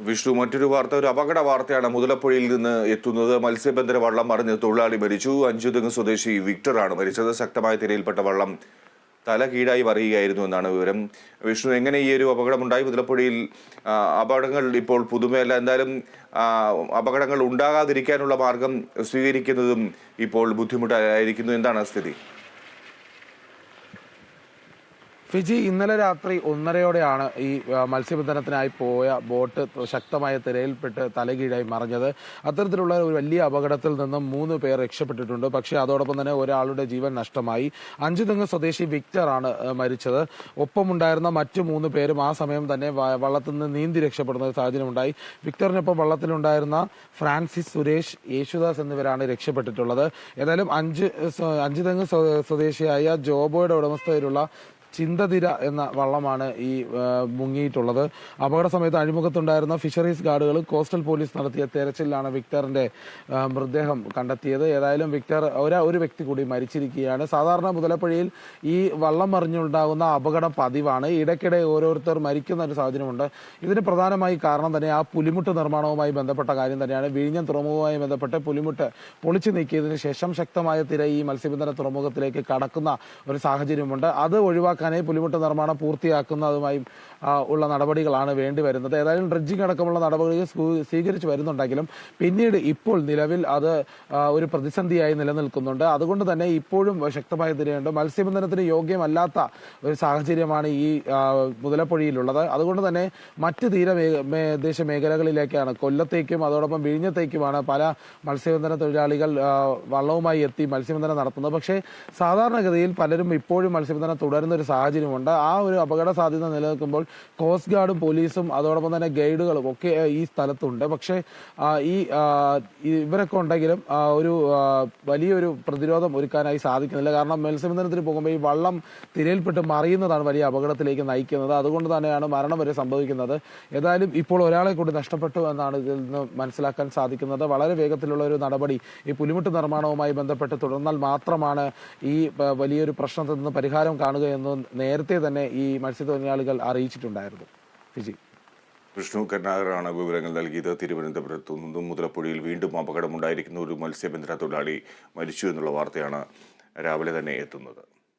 വിഷ്ണു, മറ്റൊരു വാർത്ത, ഒരു അപകട വാർത്തയാണ് മുതലപ്പുഴയിൽ നിന്ന് എത്തുന്നത്. മത്സ്യബന്ധന വള്ളം മറിഞ്ഞ് തൊഴിലാളി മരിച്ചു. അഞ്ചുതെങ്ങ് സ്വദേശി വിക്ടറാണ് മരിച്ചത്. ശക്തമായ തിരയിൽപ്പെട്ട വള്ളം തല കീഴായി മറിയുകയായിരുന്നു എന്നാണ് വിവരം. വിഷ്ണു, എങ്ങനെ ഈ ഒരു അപകടമുണ്ടായി? മുതലപ്പുഴയിൽ അപകടങ്ങൾ ഇപ്പോൾ പുതുമയല്ല, എന്തായാലും അപകടങ്ങൾ ഉണ്ടാകാതിരിക്കാനുള്ള മാർഗം സ്വീകരിക്കുന്നതും ഇപ്പോൾ ബുദ്ധിമുട്ടായിരിക്കുന്നു. എന്താണ് സ്ഥിതി? ഫിജി, ഇന്നലെ രാത്രി 1:30-ഓടെയാണ് ഈ മത്സ്യബന്ധനത്തിനായി പോയ ബോട്ട് ശക്തമായ തിരയിൽപ്പെട്ട് തലകീഴായി മറിഞ്ഞത്. അത്തരത്തിലുള്ള ഒരു വലിയ അപകടത്തിൽ നിന്നും 3 പേർ രക്ഷപ്പെട്ടിട്ടുണ്ട്. പക്ഷേ അതോടൊപ്പം തന്നെ ഒരാളുടെ ജീവൻ നഷ്ടമായി. അഞ്ചുതെങ്ങ് സ്വദേശി വിക്ടറാണ് മരിച്ചത്. ഒപ്പമുണ്ടായിരുന്ന മറ്റു 3 പേരും ആ സമയം തന്നെ വള്ളത്തിൽ നിന്ന് നീന്തി രക്ഷപ്പെടുന്ന ഒരു സാഹചര്യമുണ്ടായി. വിക്ടറിനൊപ്പം വള്ളത്തിലുണ്ടായിരുന്ന ഫ്രാൻസിസ്, സുരേഷ്, യേശുദാസ് എന്നിവരാണ് രക്ഷപ്പെട്ടിട്ടുള്ളത്. ഏതായാലും അഞ്ചുതെങ്ങ് സ്വദേശിയായ ജോബോയുടെ ഉടമസ്ഥതയിലുള്ള ചിന്തതിര എന്ന വള്ളമാണ് ഈ മുങ്ങിയിട്ടുള്ളത്. അപകട സമയത്ത് അഴിമുഖത്തുണ്ടായിരുന്ന ഫിഷറീസ് ഗാർഡുകളും കോസ്റ്റൽ പോലീസ് നടത്തിയ തെരച്ചിലാണ് വിക്ടറിന്റെ മൃതദേഹം കണ്ടെത്തിയത്. ഏതായാലും വിക്ടർ ഒരു വ്യക്തി കൂടി മരിച്ചിരിക്കുകയാണ്. സാധാരണ മുതലപ്പുഴയിൽ ഈ വള്ളം മറിഞ്ഞുണ്ടാകുന്ന അപകടം പതിവാണ്. ഇടയ്ക്കിടെ ഓരോരുത്തർ മരിക്കുന്ന ഒരു സാഹചര്യമുണ്ട്. ഇതിന് പ്രധാനമായി കാരണം തന്നെ ആ പുലിമുട്ട് നിർമ്മാണവുമായി ബന്ധപ്പെട്ട കാര്യം തന്നെയാണ്. വിഴിഞ്ഞം തുറമുഖവുമായി ബന്ധപ്പെട്ട് പുലിമുട്ട് പൊളിച്ചു നീക്കിയതിനു ശേഷം ശക്തമായ തിര ഈ മത്സ്യബന്ധന തുറമുഖത്തിലേക്ക് കടക്കുന്ന ഒരു സാഹചര്യമുണ്ട്. അത് ഒഴിവാക്കാൻ പുലിമുട്ട് നിർമ്മാണം പൂർത്തിയാക്കുന്നതുമായി ഉള്ള നടപടികളാണ് വേണ്ടിവരുന്നത്. ഏതായാലും ഡ്രഡ്ജിംഗ് അടക്കമുള്ള നടപടികൾ സ്വീകരിച്ചു വരുന്നുണ്ടെങ്കിലും പിന്നീട് ഇപ്പോൾ നിലവിൽ അത് ഒരു പ്രതിസന്ധിയായി നിലനിൽക്കുന്നുണ്ട്. അതുകൊണ്ട് തന്നെ ഇപ്പോഴും ശക്തമായ തിരയുണ്ട്. മത്സ്യബന്ധനത്തിന് യോഗ്യമല്ലാത്ത ഒരു സാഹചര്യമാണ് ഈ മുതലപ്പുഴയിലുള്ളത്. അതുകൊണ്ട് തന്നെ മറ്റ് തീരദേശ മേഖലകളിലേക്കാണ്, കൊല്ലത്തേക്കും അതോടൊപ്പം വിഴിഞ്ഞത്തേക്കുമാണ് പല മത്സ്യബന്ധന തൊഴിലാളികൾ വള്ളവുമായി എത്തി മത്സ്യബന്ധനം നടത്തുന്നത്. പക്ഷേ സാധാരണഗതിയിൽ പലരും ഇപ്പോഴും മത്സ്യബന്ധനം തുടരുന്ന ഒരു സാഹചര്യമുണ്ട്. ആ ഒരു അപകട സാധ്യത നിലനിൽക്കുമ്പോൾ കോസ്റ്റ് ഗാർഡും പോലീസും അതോടൊപ്പം തന്നെ ഗൈഡുകളും ഒക്കെ ഈ സ്ഥലത്തുണ്ട്. പക്ഷേ ഇവരൊക്കെ ഉണ്ടെങ്കിലും ഒരു വലിയൊരു പ്രതിരോധം ഒരുക്കാനായി സാധിക്കുന്നില്ല. കാരണം മത്സ്യബന്ധനത്തിന് പോകുമ്പോൾ ഈ വള്ളം തിരയിൽപ്പെട്ട് മറിയുന്നതാണ് വലിയ അപകടത്തിലേക്ക് നയിക്കുന്നത്. അതുകൊണ്ട് തന്നെയാണ് മരണം വരെ സംഭവിക്കുന്നത്. ഏതായാലും ഇപ്പോൾ ഒരാളെ കൂടി നഷ്ടപ്പെട്ടു എന്നാണ് ഇതിൽ നിന്ന് മനസ്സിലാക്കാൻ സാധിക്കുന്നത്. വളരെ വേഗത്തിലുള്ള ഒരു നടപടി ഈ പുലിമുട്ട് നിർമ്മാണവുമായി ബന്ധപ്പെട്ട് തുടർന്നാൽ മാത്രമാണ് ഈ വലിയൊരു പ്രശ്നത്തിൽ നിന്ന് പരിഹാരം കാണുകയെന്ന് നേരത്തെ തന്നെ ഈ മത്സ്യത്തൊഴിലാളികൾ അറിയിച്ചിട്ടുണ്ടായിരുന്നു. ഫിജി. വിഷ്ണു കരുണാകരനാണ് വിവരങ്ങൾ നൽകിയത്. തിരുവനന്തപുരത്തു നിന്നും മുതലപ്പുഴയിൽ വീണ്ടും അപകടമുണ്ടായിരിക്കുന്ന ഒരു മത്സ്യബന്ധന തൊഴിലാളി മരിച്ചു എന്നുള്ള വാർത്തയാണ് രാവിലെ തന്നെ എത്തുന്നത്.